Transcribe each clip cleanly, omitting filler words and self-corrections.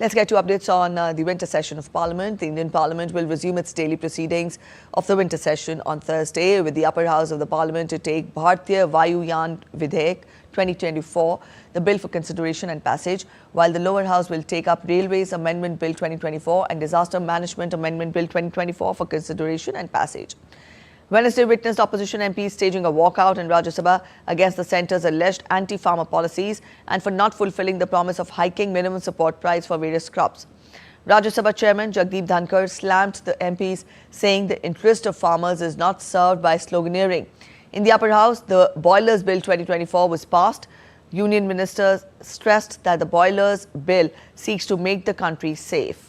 Let's get to updates on the winter session of Parliament. The Indian Parliament will resume its daily proceedings of the winter session on Thursday, with the upper house of the Parliament to take Bharatiya Vayuyan Adhiniyam 2024, the bill for consideration and passage, while the lower house will take up Railways Amendment Bill 2024 and Disaster Management Amendment Bill 2024 for consideration and passage. Wednesday witnessed opposition MPs staging a walkout in Rajya Sabha against the centre's alleged anti-farmer policies and for not fulfilling the promise of hiking minimum support price for various crops. Rajya Sabha Chairman Jagdeep Dhankar slammed the MPs, saying the interest of farmers is not served by sloganeering. In the upper house, the Boilers Bill 2024 was passed. Union ministers stressed that the Boilers Bill seeks to make the country safe.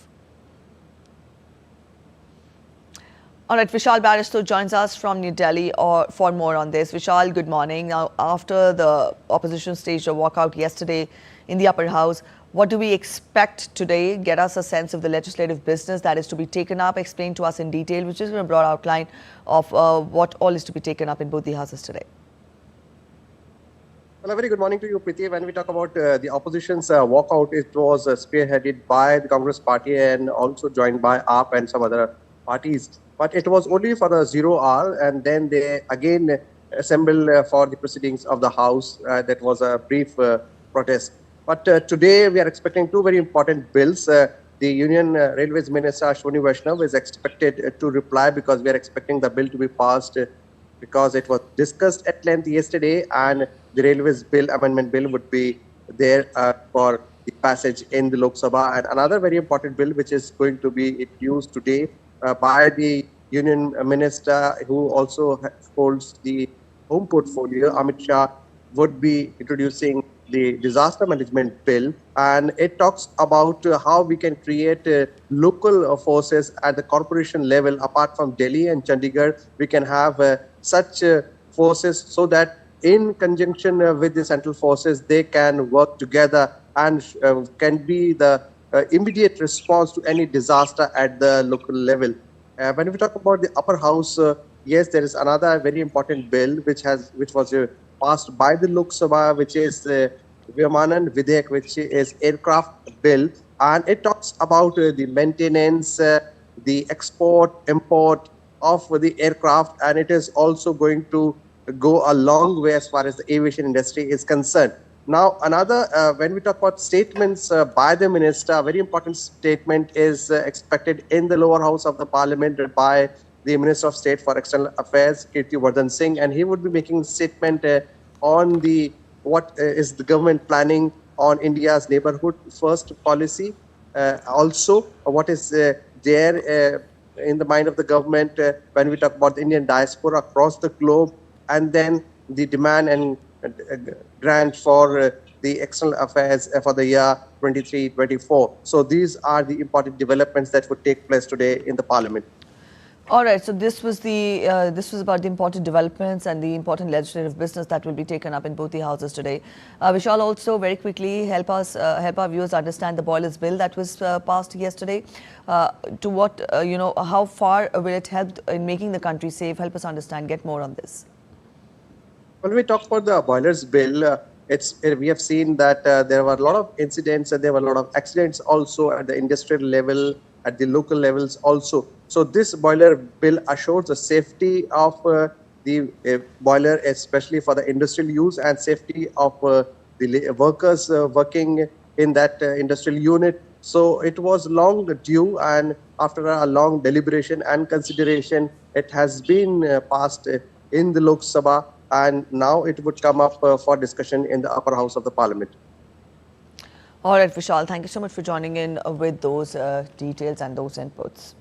All right, Vishal Baristow joins us from New Delhi for more on this. Vishal, good morning. Now, after the opposition staged a walkout yesterday in the upper house, what do we expect today? Get us a sense of the legislative business that is to be taken up. Explain to us in detail, which is a broad outline of what all is to be taken up in both the houses today. Well, a very good morning to you, Preeti. When we talk about the opposition's walkout, it was spearheaded by the Congress party and also joined by AAP and some other parties. But it was only for the 0 hour, and then they again assembled for the proceedings of the House. That was a brief protest. But today we are expecting two very important bills. The Union Railways Minister Ashwini Vaishnav is expected to reply, because we are expecting the bill to be passed because it was discussed at length yesterday, and the Railways Bill, Amendment Bill, would be there for the passage in the Lok Sabha. And another very important bill which is going to be introduced today by the Union Minister, who also holds the home portfolio, Amit Shah, would be introducing the Disaster Management Bill. And it talks about how we can create local forces at the corporation level. Apart from Delhi and Chandigarh, we can have such forces, so that in conjunction with the central forces, they can work together and can be the immediate response to any disaster at the local level. When we talk about the upper house, yes, there is another very important bill which was passed by the Lok Sabha, which is Vimanan Vidhek, which is aircraft bill, and it talks about the maintenance, the export, import of the aircraft, and it is also going to go a long way as far as the aviation industry is concerned. Now, another, when we talk about statements by the minister, a very important statement is expected in the lower house of the Parliament by the Minister of State for External Affairs, Kirtivardan Singh, and he would be making a statement on what is the government planning on India's neighborhood first policy. Also, what is there in the mind of the government when we talk about the Indian diaspora across the globe, and then the demand and grant for the external affairs for the year 23-24. So these are the important developments that would take place today in the Parliament. All right. So this was about the important developments and the important legislative business that will be taken up in both the houses today. Vishal, also very quickly help our viewers understand the Boilers Bill that was passed yesterday. To what how far will it help in making the country safe? Help us understand. Get more on this. When we talk about the Boilers Bill, we have seen that there were a lot of incidents and there were a lot of accidents also at the industrial level, at the local levels also. So this boiler bill assures the safety of the boiler, especially for the industrial use, and safety of the workers working in that industrial unit. So it was long due, and after a long deliberation and consideration, it has been passed in the Lok Sabha, and now it would come up for discussion in the upper house of the Parliament. All right, Vishal, thank you so much for joining in with those details and those inputs.